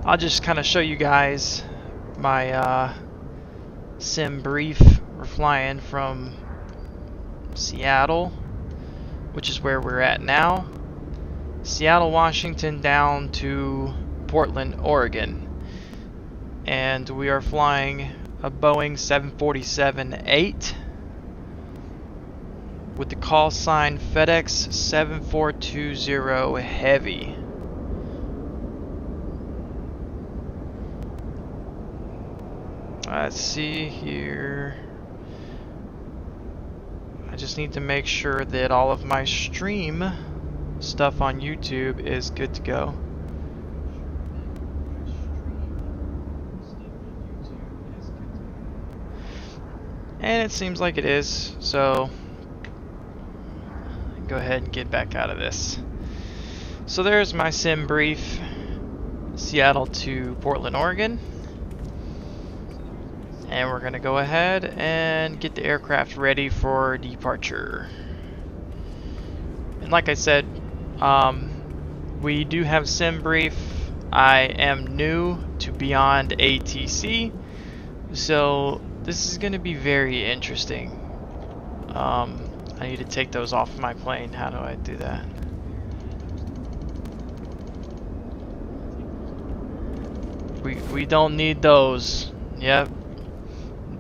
I'll just kind of show you guys my sim brief. We're flying from Seattle, which is where we're at now. Seattle, Washington down to Portland, Oregon. And we are flying a Boeing 747-8 with the call sign Fedex 2420 Heavy. Let's see here. I just need to make sure that all of my stream stuff on YouTube is good to go. And it seems like it is, so go ahead and get back out of this. So there's my sim brief, Seattle to Portland, Oregon. And we're gonna go ahead and get the aircraft ready for departure. And like I said, we do have sim brief. I am new to Beyond ATC, so this is gonna be very interesting. I need to take those off my plane. How do I do that? We don't need those. Yep.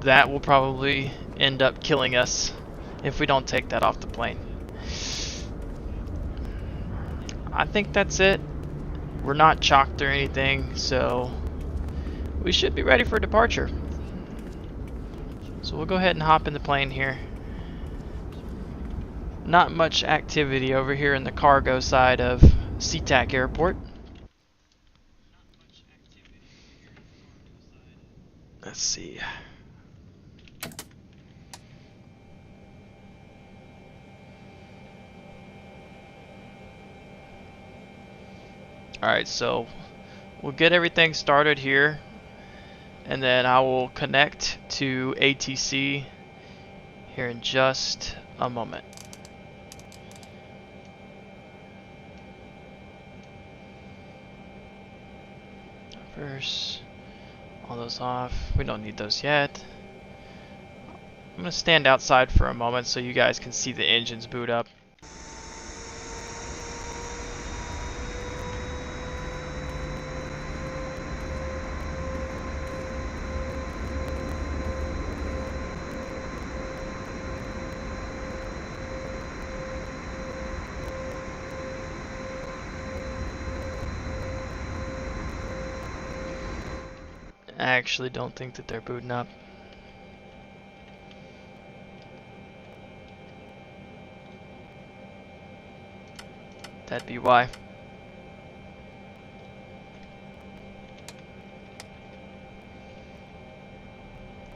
That will probably end up killing us if we don't take that off the plane. I think that's it. We're not chalked or anything, so we should be ready for departure. So we'll go ahead and hop in the plane here. Not much activity over here in the cargo side of SeaTac Airport. Let's see. Alright, so we'll get everything started here, and then I will connect to ATC here in just a moment. First, all those off. We don't need those yet. I'm going to stand outside for a moment so you guys can see the engines boot up. I actually don't think that they're booting up. That'd be why.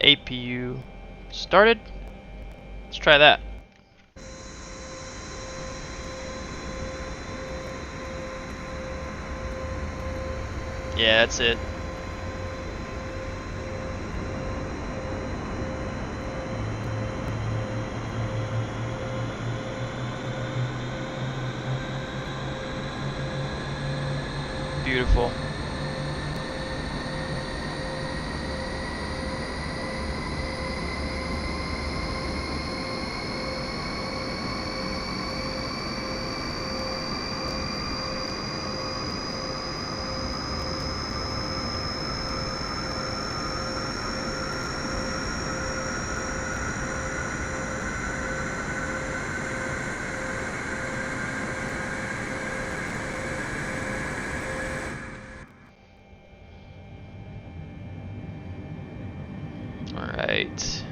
APU started. Let's try that. Yeah, that's it. Beautiful. Alright.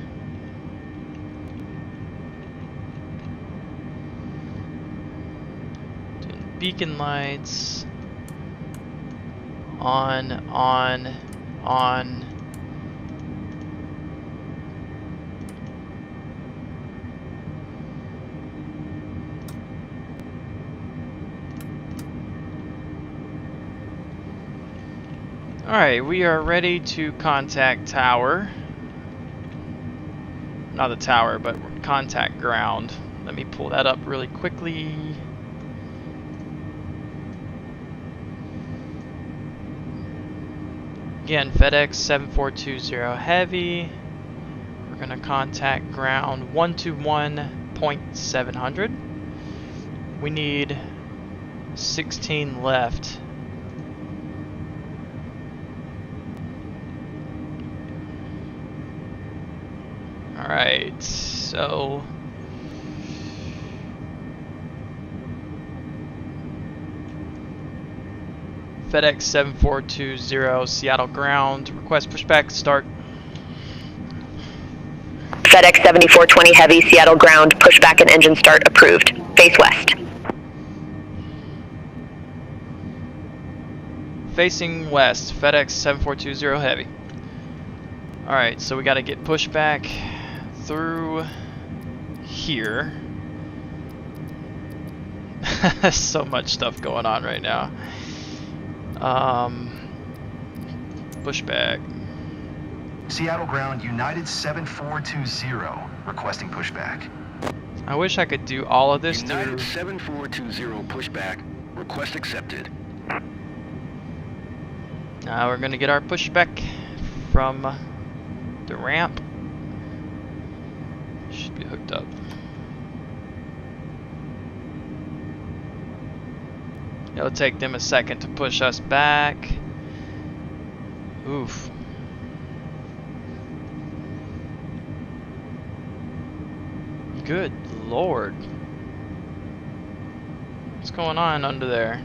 Doing beacon lights. On. Alright, we are ready to contact tower. Not the tower, but contact ground. Let me pull that up really quickly. Again, Fedex 7420 Heavy. We're going to contact ground 121.700. We need 16 left. Alright, so Fedex 7420 Seattle ground, request pushback, start. Fedex 7420 Heavy, Seattle ground, pushback and engine start approved. Face west. Facing west, Fedex 7420 Heavy. Alright, so we gotta get pushback through here. So much stuff going on right now. Pushback. Seattle ground, United 7420, requesting pushback. I wish I could do all of this United through... 7420, pushback, request accepted. Now we're gonna get our pushback from the ramp. Should be hooked up. It'll take them a second to push us back. Oof. Good Lord. What's going on under there?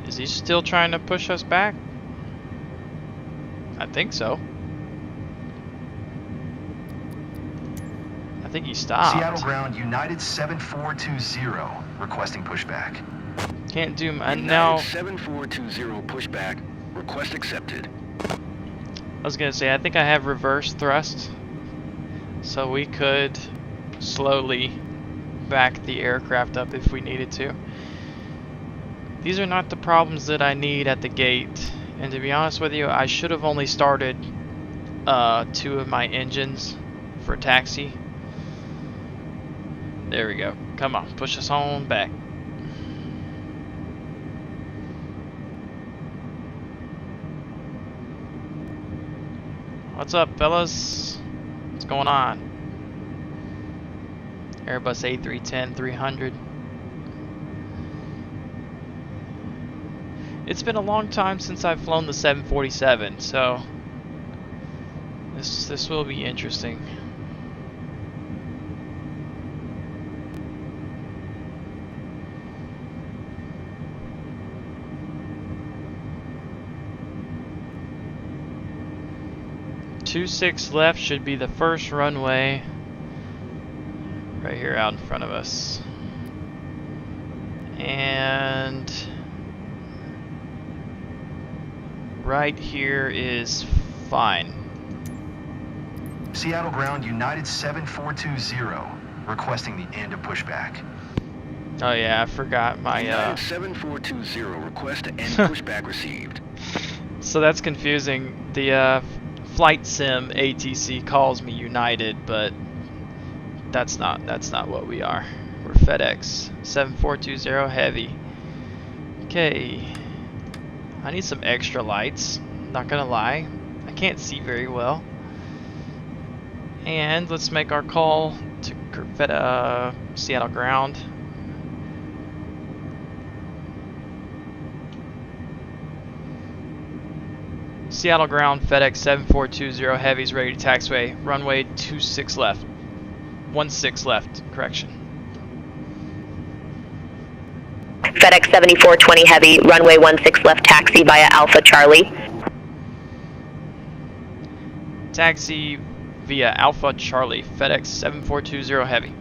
Is he still trying to push us back? I think so. I think he stopped. Seattle ground, United 7420, requesting pushback. Can't do United now. 7420, pushback, request accepted. I was gonna say, I think I have reverse thrust, so we could slowly back the aircraft up if we needed to. These are not the problems that I need at the gate, and to be honest with you, I should have only started 2 of my engines for taxi. There we go. Come on, push us on back. What's up, fellas? What's going on? Airbus A310-300. It's been a long time since I've flown the 747, so this will be interesting. Two 6 left should be the first runway right here out in front of us. And right here is fine. Seattle ground, United 7420, requesting the end of pushback. Oh yeah, I forgot my United 7420, request to end pushback received. So that's confusing. The flight sim ATC calls me United, but that's not what we are. We're Fedex 7420 Heavy. Okay. I need some extra lights, not gonna lie. I can't see very well. And let's make our call to Seattle ground. Seattle ground, Fedex 7420 Heavy's ready to taxiway. Runway 26 left. 16 left, correction. Fedex 7420 Heavy, runway 16 left, taxi via Alpha Charlie. Taxi via Alpha Charlie, Fedex 7420 Heavy.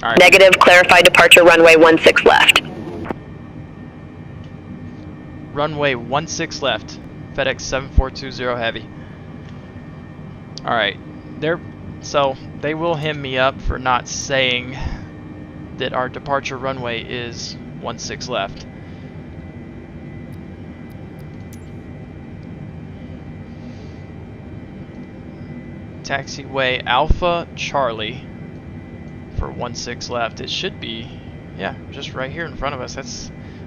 Alright. Negative, clarify departure runway 16 left. Runway 16 left, Fedex 7420 Heavy. Alright, so they will hem me up for not saying that our departure runway is 16 left. Taxiway Alpha Charlie for 16 left. It should be Yeah, just right here in front of us.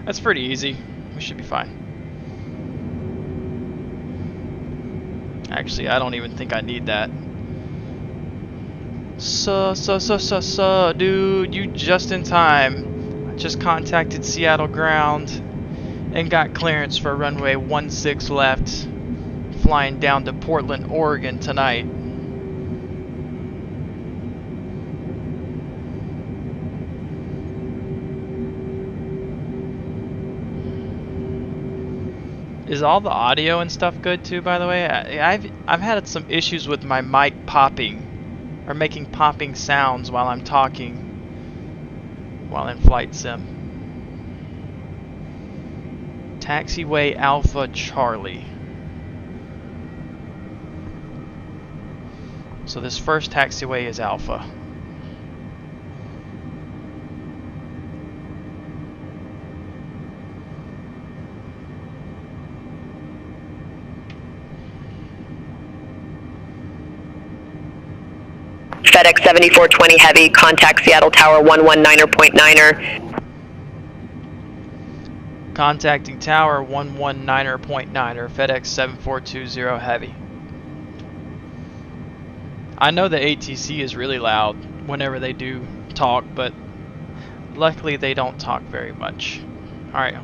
That's pretty easy. We should be fine. Actually, I don't even think I need that. So, dude, you just in time. I just contacted Seattle ground and got clearance for runway 16 left, flying down to Portland, Oregon tonight. Is all the audio and stuff good too, by the way? I've had some issues with my mic popping or making popping sounds while I'm talking while in flight sim. Taxiway Alpha Charlie. So this first taxiway is Alpha. FedEx 7420 Heavy, contact Seattle Tower 119.9er. Contacting Tower 119.9er, FedEx 7420 Heavy. I know the ATC is really loud whenever they do talk, but luckily they don't talk very much. Alright,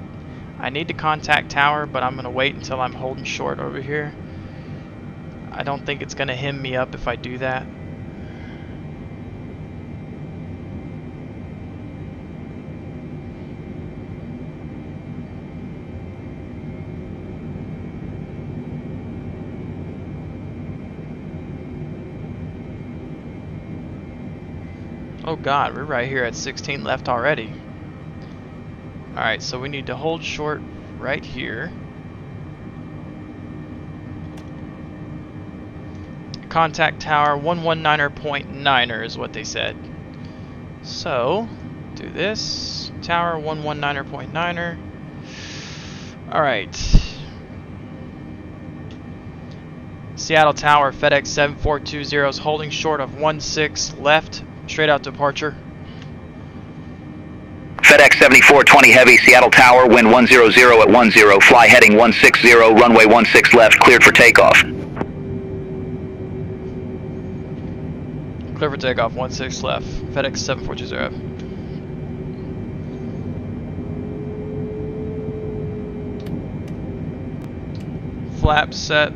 I need to contact Tower, but I'm going to wait until I'm holding short over here. I don't think it's going to hem me up if I do that. Oh god, we're right here at 16 left already. Alright, so we need to hold short right here. Contact Tower 119.9er is what they said. So, do this. Tower 119.9er. Alright. Seattle Tower, FedEx 7420 is holding short of 16 left. Straight out departure. FedEx 7420 Heavy, Seattle Tower, wind 100 at 10, fly heading 160, runway 16 left, cleared for takeoff. Clear for takeoff, 16 left, FedEx 7420. Flaps set.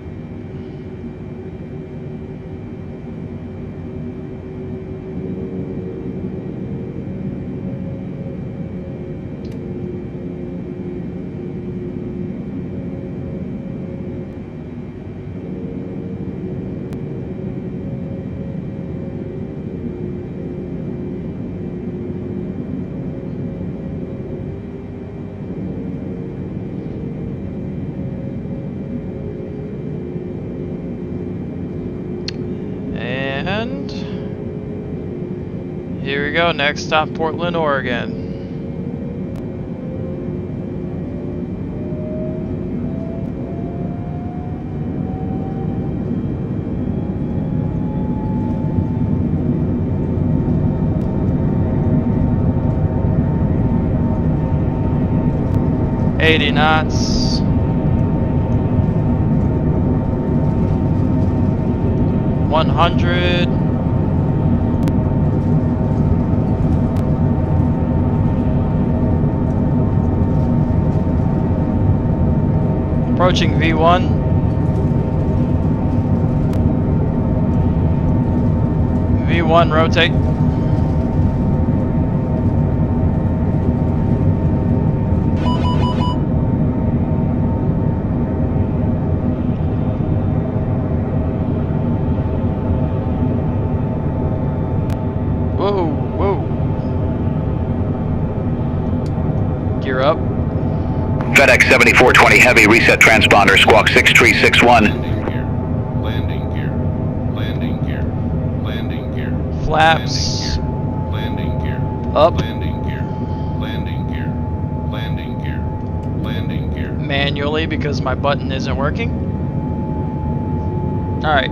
And here we go, next stop Portland, Oregon. $80 knots. 100. Approaching V1. V1 rotate. Gear up. FedEx 7420 Heavy, reset transponder, squawk 6361. Landing gear. Landing gear. Landing gear. Flaps. Landing gear. Up. Landing gear. Landing gear. Landing gear. Landing gear. Manually because my button isn't working. Alright.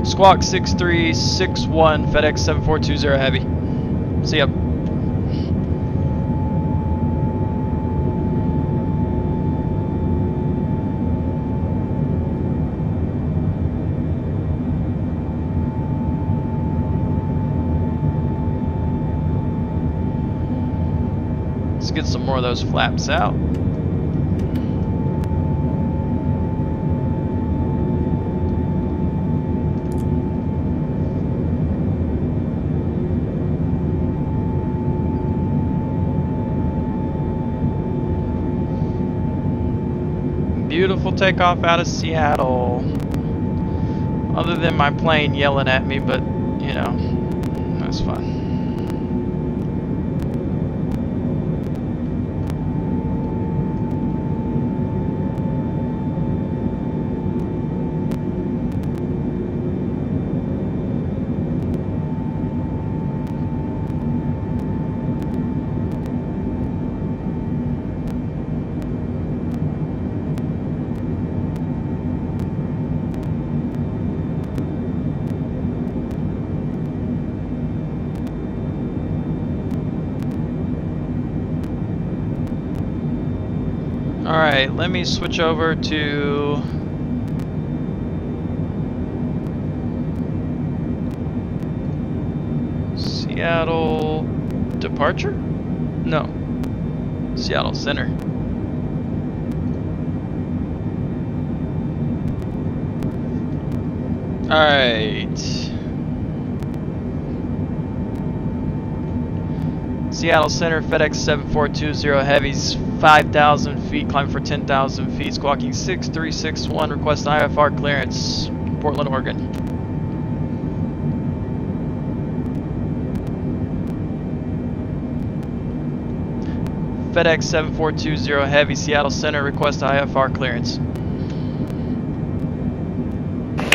Squawk 6361, FedEx 7420 Heavy. See ya. get some more of those flaps out. Beautiful takeoff out of Seattle. Other than my plane yelling at me, but you know, that's fine. Alright, let me switch over to Seattle departure? No, Seattle Center. Alright. Seattle Center, Fedex 7420 heavies, 5,000 feet, climb for 10,000 feet, squawking 6361, request IFR clearance, Portland, Oregon. Fedex 7420 heavy, Seattle Center, request IFR clearance.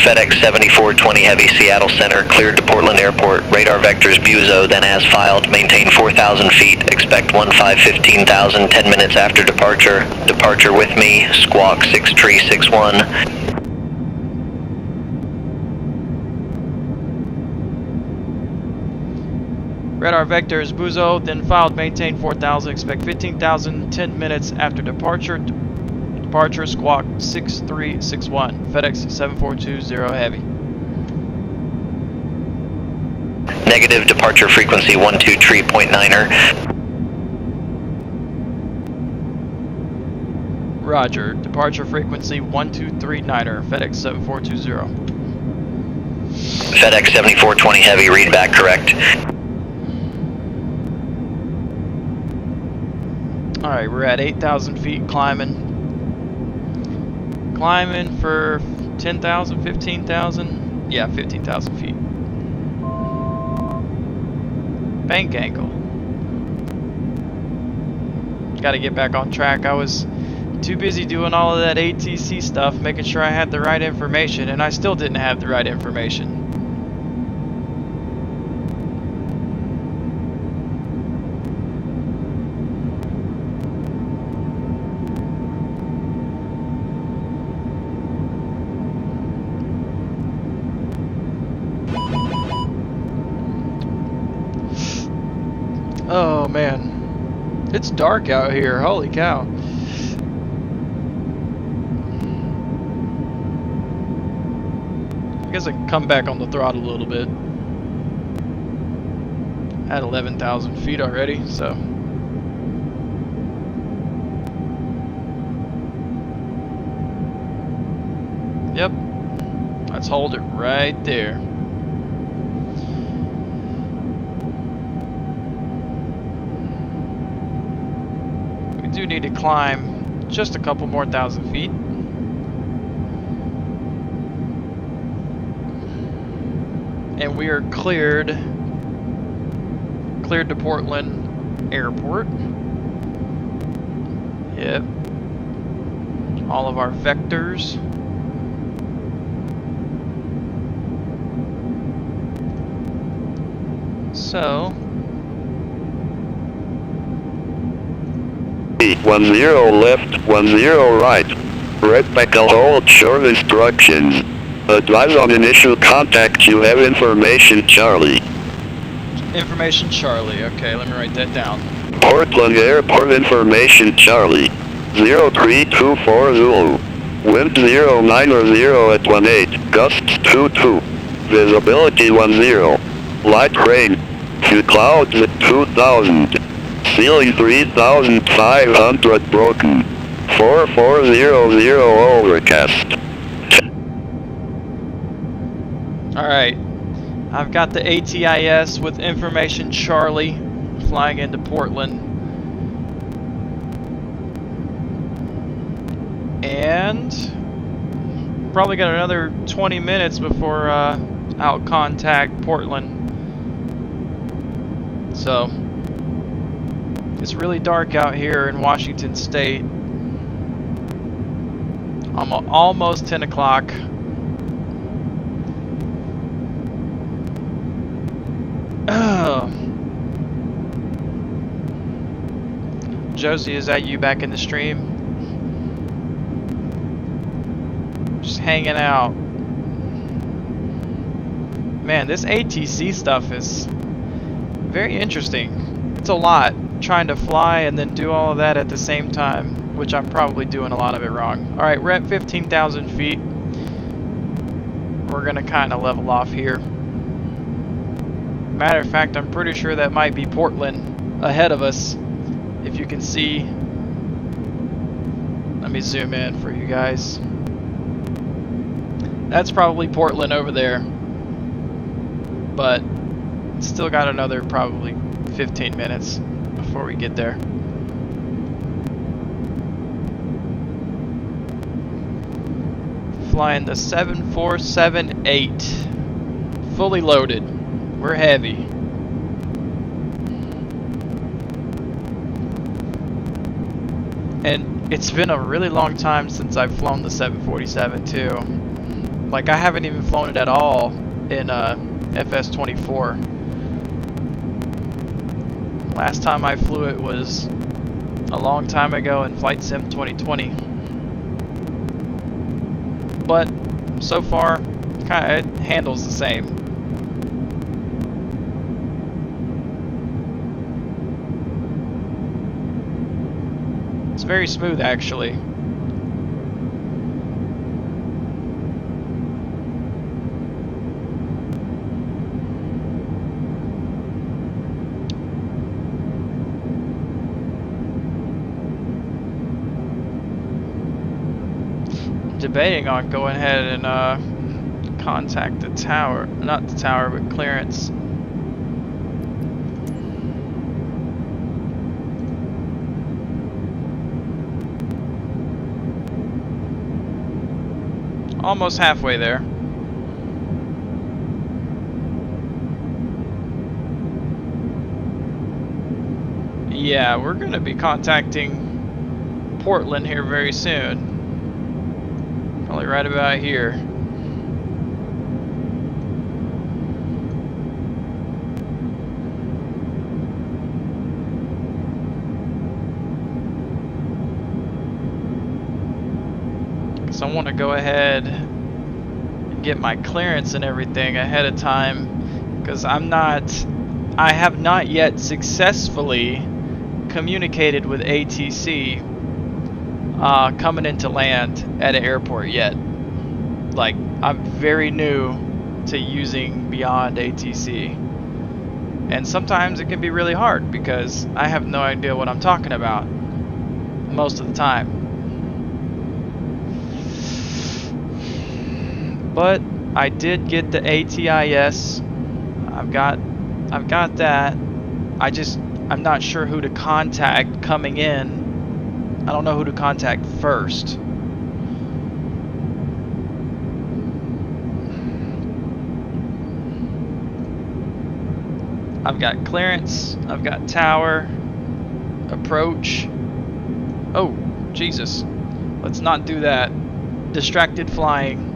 FedEx 7420 heavy, Seattle Center, cleared to Portland Airport. Radar vectors Buzo, then as filed. Maintain 4,000 feet. Expect 15,000, 10 minutes after departure. Departure with me. Squawk 6361. Radar vectors Buzo, then filed. Maintain 4,000. Expect 15,000, 10 minutes after departure. Departure squawk 6361, FedEx 7420 heavy. Negative, departure frequency 123.9er. Roger, departure frequency 1239er, FedEx 7420. FedEx 7420 heavy, read back correct. Alright, we're at 8,000 feet climbing. Climbing for 10,000, 15,000? Yeah, 15,000 feet. Bank angle. Gotta get back on track. I was too busy doing all of that ATC stuff, making sure I had the right information, and I still didn't have the right information. Oh man, it's dark out here, holy cow. I guess I can come back on the throttle a little bit. At 11,000 feet already, so. Yep, let's hold it right there. Do need to climb just a couple more thousand feet. And we are cleared to Portland Airport. Yep. All of our vectors. So 10 left, 10 right. Red Beckle hold short instructions. Advise on initial contact, you have information Charlie. Information Charlie, okay, let me write that down. Portland Airport information Charlie. 0324 Zulu. Wind 090 at 18, gusts 22. Visibility 10. Light rain. Few clouds at 2000. Ceiling 3500 broken. 4400 overcast. Alright, I've got the ATIS with information Charlie flying into Portland. And probably got another 20 minutes before I'll contact Portland. So, it's really dark out here in Washington State. I'm almost 10 o'clock. Josie, is that you back in the stream? Just hanging out. Man, this ATC stuff is very interesting. It's a lot, trying to fly and then do all of that at the same time, which I'm probably doing a lot of it wrong. Alright, we're at 15,000 feet. We're gonna kind of level off here. Matter of fact, I'm pretty sure that might be Portland ahead of us. If you can see, let me zoom in for you guys. That's probably Portland over there, but still got another probably 15 minutes before we get there. Flying the 7478, fully loaded. We're heavy. And it's been a really long time since I've flown the 747 too. Like, I haven't even flown it at all in FS24. Last time I flew it was a long time ago in Flight Sim 2020. But so far, it handles the same. It's very smooth, actually. Debating on going ahead and contact the tower, not the tower, but clearance. Almost halfway there. Yeah, we're gonna be contacting Portland here very soon. Probably right about here. So I want to go ahead and get my clearance and everything ahead of time, because I have not yet successfully communicated with ATC coming into land at an airport yet. Like, I'm very new to using beyond ATC, and sometimes it can be really hard because I have no idea what I'm talking about most of the time. But I did get the ATIS. I've got that. I'm not sure who to contact coming in. I don't know who to contact first. I've got clearance, I've got tower, approach. Oh, Jesus. Let's not do that. Distracted flying.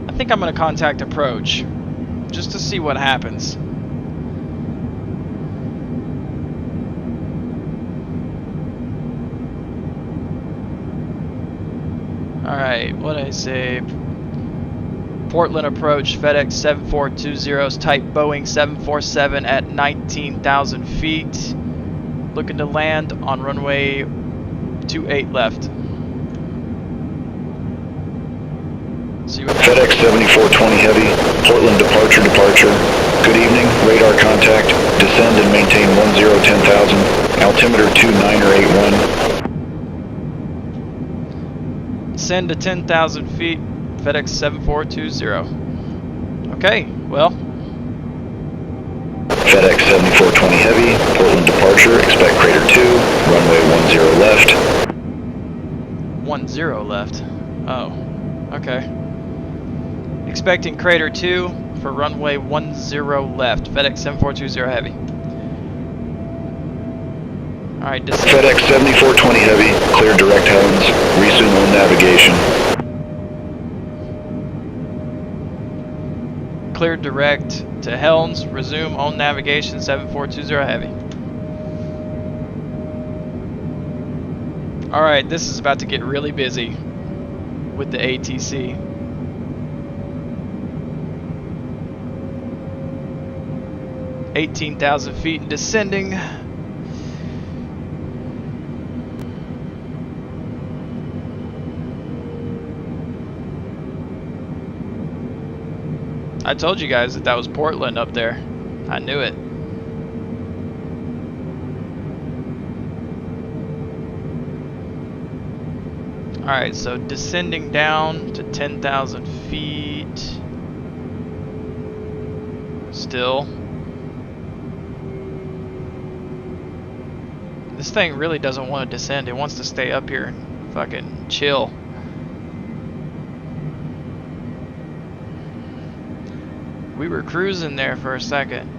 I think I'm going to contact approach, just to see what happens. Alright, what did I say? Portland approach, Fedex 7420, type Boeing 747 at 19,000 feet. Looking to land on runway 28 left. See what happens. FedEx 7420 Heavy, Portland departure. Good evening, radar contact, descend and maintain 1010,000, altimeter 2981. Send to 10,000 feet, FedEx 7420. Okay, well. FedEx 7420 Heavy, Portland departure, expect crater 2, runway 10 left. 10 left. Oh, okay. Expecting crater 2 for runway 10 left, FedEx 7420 Heavy. Alright, descend. FedEx 7420 Heavy, clear direct Helens, resume on navigation. Clear direct to Helens, resume on navigation, 7420 Heavy. Alright, this is about to get really busy with the ATC. $18,000 feet and descending. I told you guys that was Portland up there. I knew it. Alright, so descending down to 10,000 feet. Still. This thing really doesn't want to descend. It wants to stay up here and fucking chill. We were cruising there for a second.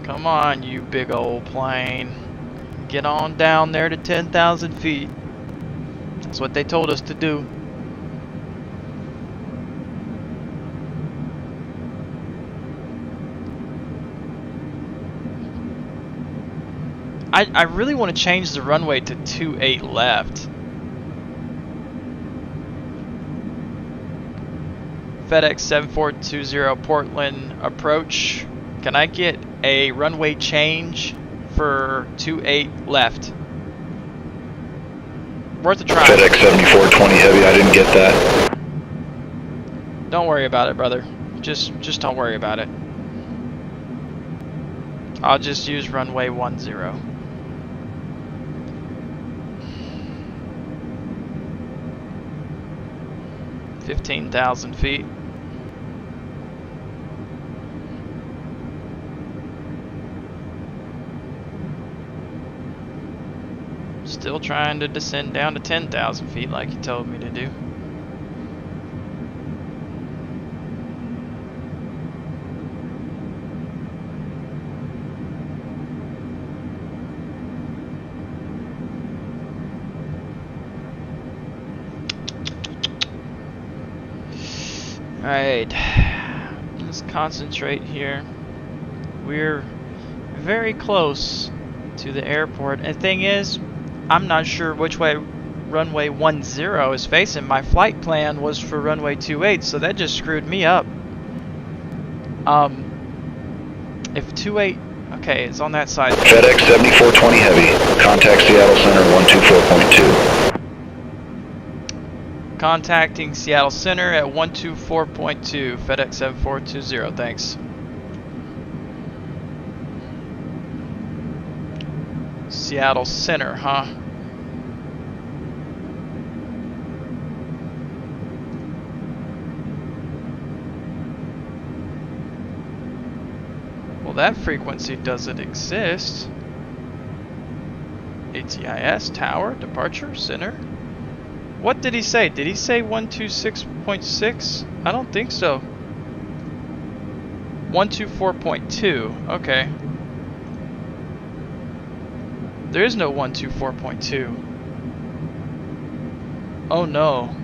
Come on, you big old plane. Get on down there to 10,000 feet. That's what they told us to do. I really want to change the runway to 28 left. FedEx 7420 Portland approach. Can I get a runway change for 28 left? Worth a try. FedEx 7420 Heavy, I didn't get that. Don't worry about it, brother. Just don't worry about it. I'll just use runway 10. 15,000 feet. Still trying to descend down to 10,000 feet like you told me to do. Alright, let's concentrate here. We're very close to the airport. And the thing is, I'm not sure which way runway 10 is facing. My flight plan was for runway 28, so that just screwed me up. If 28, okay, it's on that side. FedEx 7420 Heavy, contact Seattle Center 124.2. Contacting Seattle Center at 124.2, FedEx 7420, thanks. Seattle Center, huh? Well, that frequency doesn't exist. ATIS, tower, departure, center. What did he say? Did he say 126.6? I don't think so. 124.2. Okay. There is no 124.2. Oh no.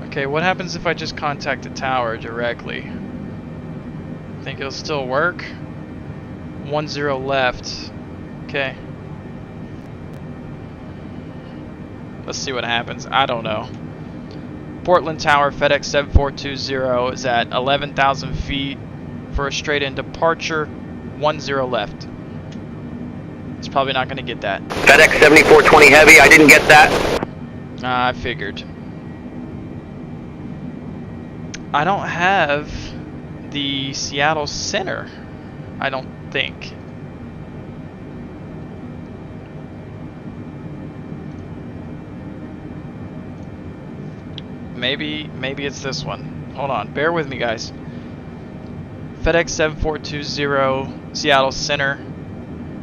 Okay, what happens if I just contact the tower directly? Think it'll still work? 10 left. Okay. Let's see what happens. I don't know. Portland Tower, FedEx 7420 is at 11,000 feet for a straight in departure, 10 left. It's probably not going to get that. FedEx 7420 Heavy, I didn't get that. I figured. I don't have the Seattle Center, I don't think. Maybe it's this one. Hold on, bear with me, guys. FedEx 7420 Seattle Center,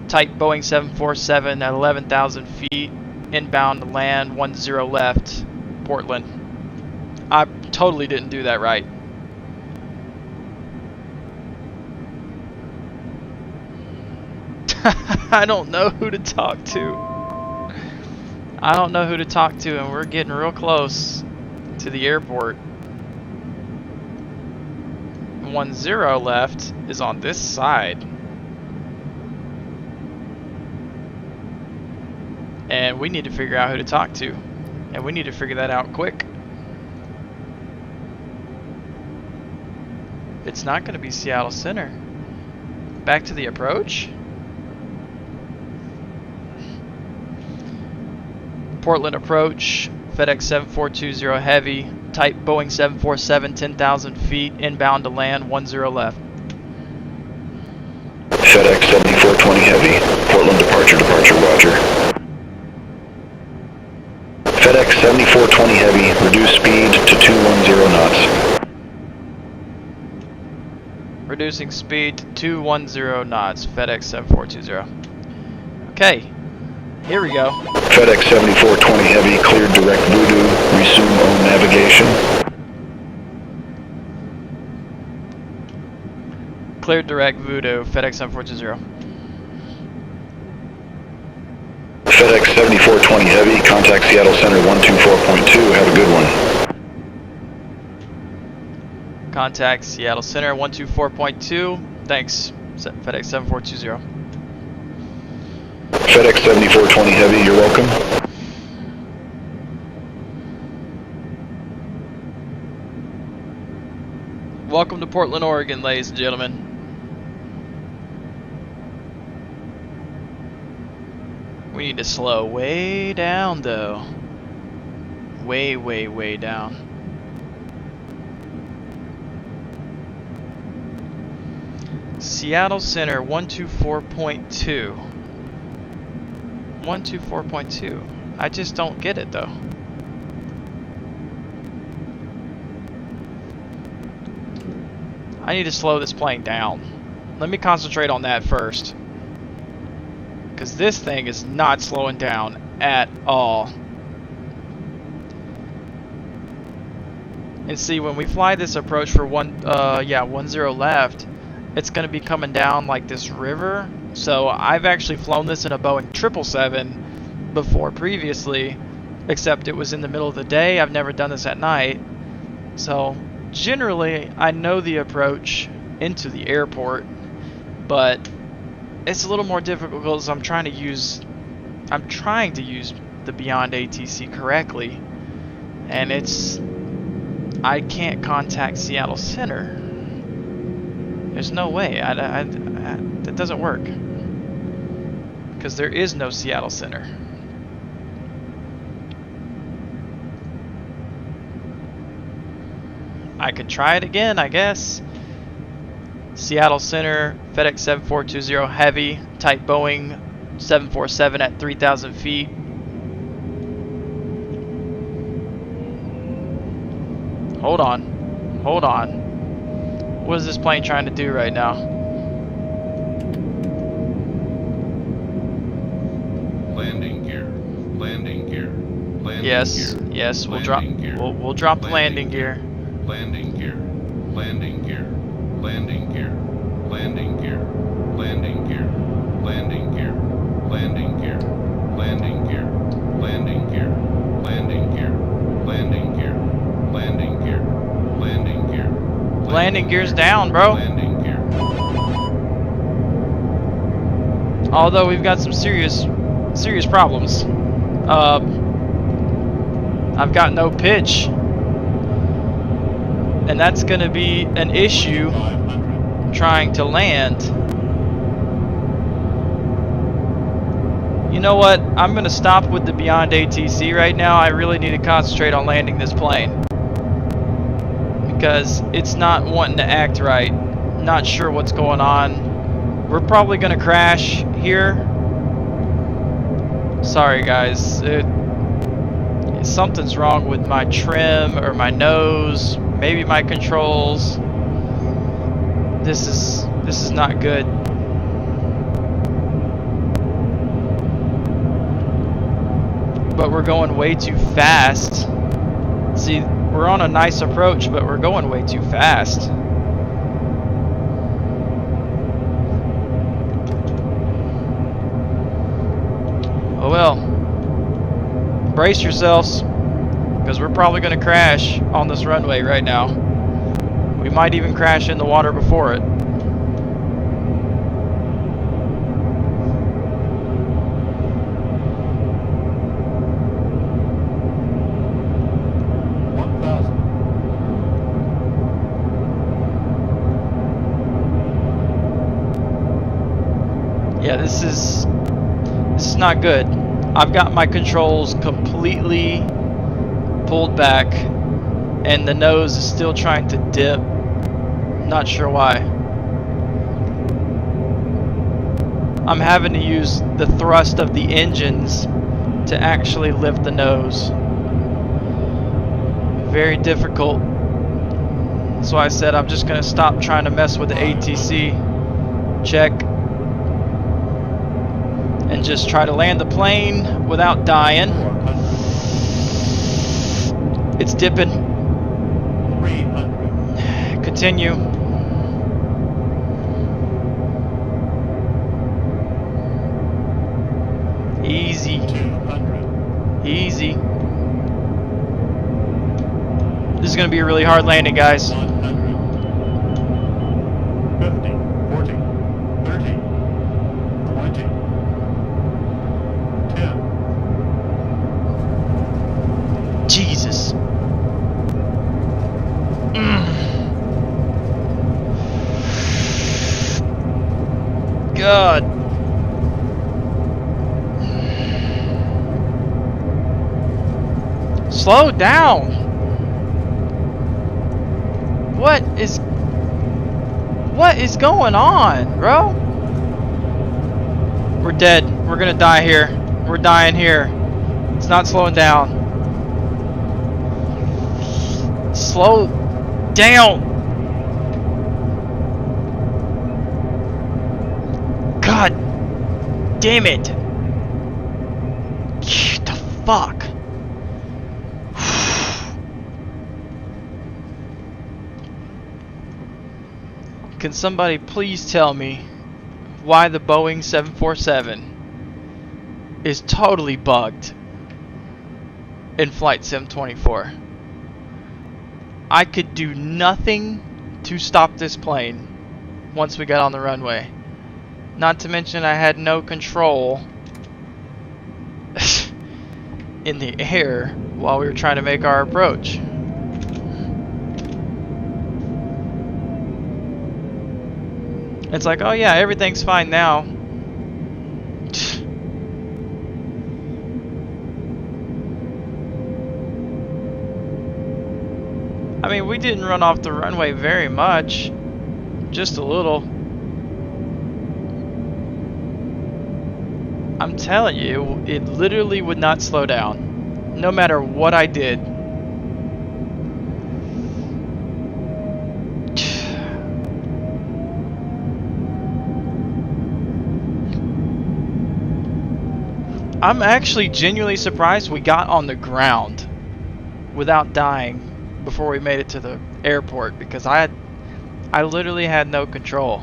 type Boeing 747 at 11,000 feet, inbound to land 10 left, Portland. I totally didn't do that right. I don't know who to talk to. I don't know who to talk to, and we're getting real close to the airport. 10 left is on this side. And we need to figure out who to talk to. And we need to figure that out quick. It's not going to be Seattle Center. Back to the approach. Portland approach, FedEx 7420 Heavy, type Boeing 747, 10,000 feet, inbound to land, 10 left. FedEx 7420 Heavy, Portland departure, roger. FedEx 7420 Heavy, reduce speed to 210 knots. Reducing speed to 210 knots, FedEx 7420. Okay, here we go. FedEx 7420 Heavy, cleared direct Voodoo, resume own navigation. Cleared direct Voodoo, FedEx 7420. FedEx 7420 Heavy, contact Seattle Center 124.2, have a good one. Contact Seattle Center 124.2. Thanks, FedEx 7420. FedEx 7420 Heavy, you're welcome. Welcome to Portland, Oregon, ladies and gentlemen. We need to slow way down, though. Way down. Seattle Center 124.2. 124.2. I just don't get it, though. I need to slow this plane down. Let me concentrate on that first. Because this thing is not slowing down at all. And see, when we fly this approach for 10 left, it's going to be coming down like this river. So I've actually flown this in a Boeing 777 before previously, except it was in the middle of the day. I've never done this at night. So generally, I know the approach into the airport, but it's a little more difficult because I'm trying to use the Beyond ATC correctly, and I can't contact Seattle Center. There's no way. That doesn't work because there is no Seattle Center. I could try it again, I guess. Seattle Center, FedEx 7420 Heavy, type Boeing 747 at 3,000 feet. Hold on. What is this plane trying to do right now? Landing gear. Landing gear. Landing Yes, gear. yes, we'll Landing gear. drop the landing gear. Landing gear. Landing gear. Landing gear. Landing gear. Landing gear. Landing gear. Landing gear. Landing gear. Landing gear. Landing gear. Landing gear. Landing gear. Landing gear. Landing gear's down, bro. Landing gear. Although we've got some serious problems. I've got no pitch, and that's gonna be an issue trying to land. You know what? I'm gonna stop with the Beyond ATC right now. I really need to concentrate on landing this plane, because it's not wanting to act right. Not sure what's going on. We're probably gonna crash here. Sorry guys, something's wrong with my trim or my nose, maybe my controls. This is not good. But we're going way too fast. See, we're on a nice approach, but we're going way too fast. Oh well. Brace yourselves, because we're probably going to crash on this runway right now. We might even crash in the water before it. Yeah, this is not good. I've got my controls completely pulled back, and the nose is still trying to dip. Not sure why. I'm having to use the thrust of the engines to actually lift the nose. Very difficult. That's why I said I'm just gonna stop trying to mess with the ATC. Check. And just try to land the plane without dying. It's dipping. Continue. Easy. Easy. This is going to be a really hard landing, guys. 50, 40, 30, 20, 10. Jesus. God. Slow down. What is going on, bro? We're dead. We're gonna die here. We're dying here. It's not slowing down. Slow down. God damn it. What the fuck? Can somebody please tell me why the Boeing 747 is totally bugged in Flight Sim 24? I could do nothing to stop this plane once we got on the runway. Not to mention I had no control in the air while we were trying to make our approach. It's like, oh yeah, everything's fine now. I mean, we didn't run off the runway very much. Just a little. I'm telling you, it literally would not slow down, no matter what I did. I'm actually genuinely surprised we got on the ground without dying before we made it to the airport, because I literally had no control.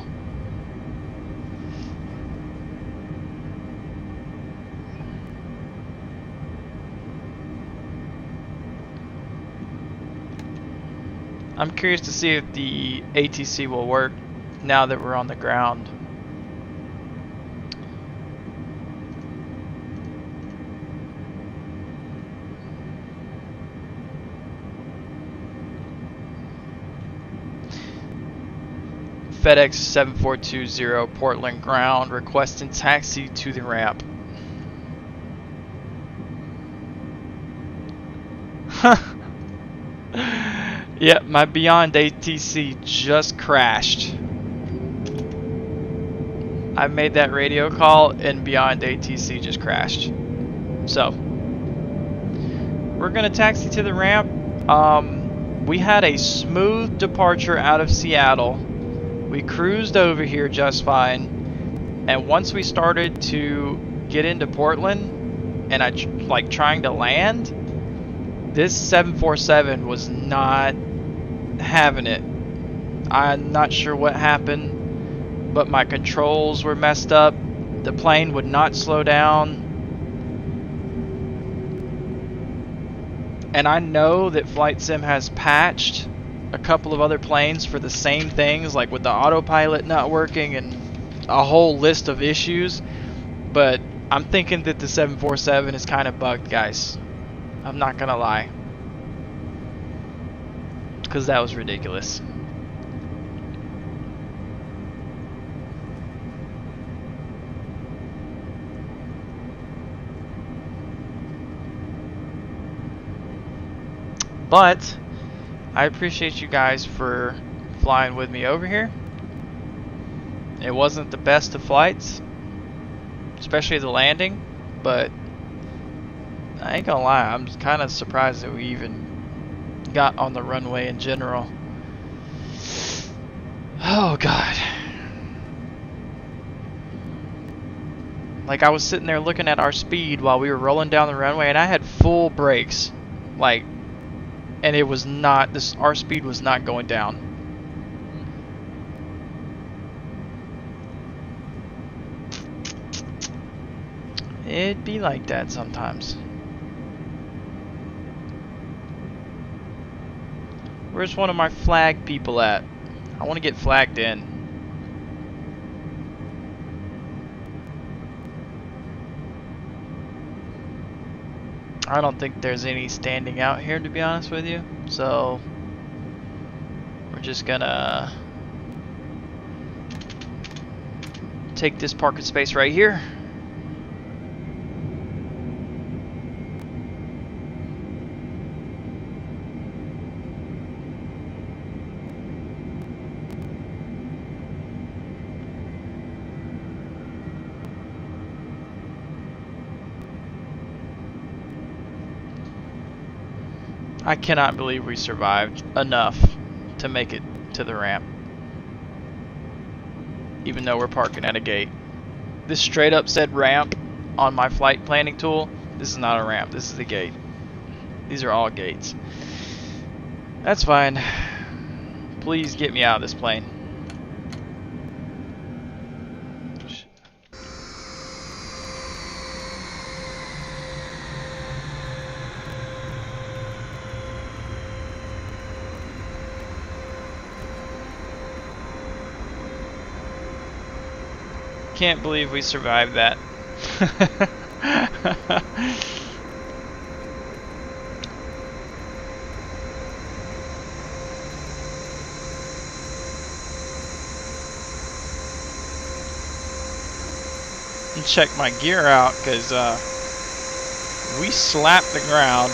I'm curious to see if the ATC will work now that we're on the ground. Fedex 7420 Portland ground, requesting taxi to the ramp. Yep, my Beyond ATC just crashed. I made that radio call and Beyond ATC just crashed. So, we're gonna taxi to the ramp. We had a smooth departure out of Seattle. We cruised over here just fine, and once we started to get into Portland, and I like trying to land, this 747 was not having it. I'm not sure what happened, but my controls were messed up. The plane would not slow down. And I know that Flight Sim has patched a couple of other planes for the same things, like with the autopilot not working and a whole list of issues. But I'm thinking that the 747 is kind of bugged, guys. I'm not gonna lie. Because that was ridiculous. But I appreciate you guys for flying with me over here. It wasn't the best of flights, especially the landing, but I ain't gonna lie, I'm kind of surprised that we even got on the runway in general. Oh god. Like, I was sitting there looking at our speed while we were rolling down the runway, and I had full brakes, like, and it was not, our speed was not going down. It'd be like that sometimes. Where's one of my flag people at? I want to get flagged in. I don't think there's any standing out here, to be honest with you. So we're just gonna take this parking space right here. I cannot believe we survived enough to make it to the ramp, even though we're parking at a gate. This straight up said ramp on my flight planning tool. This is not a ramp, this is a gate. These are all gates. That's fine. Please get me out of this plane. Can't believe we survived that. And check my gear out, because we slapped the ground.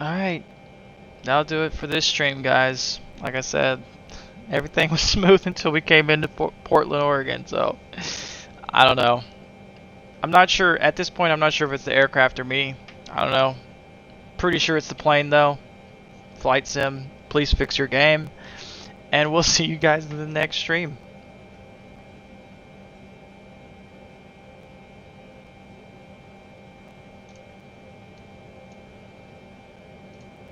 Alright, that'll do it for this stream, guys. Like I said, everything was smooth until we came into Portland, Oregon, so I don't know. I'm not sure, at this point, I'm not sure if it's the aircraft or me. I don't know. Pretty sure it's the plane, though. Flight Sim, please fix your game. And we'll see you guys in the next stream.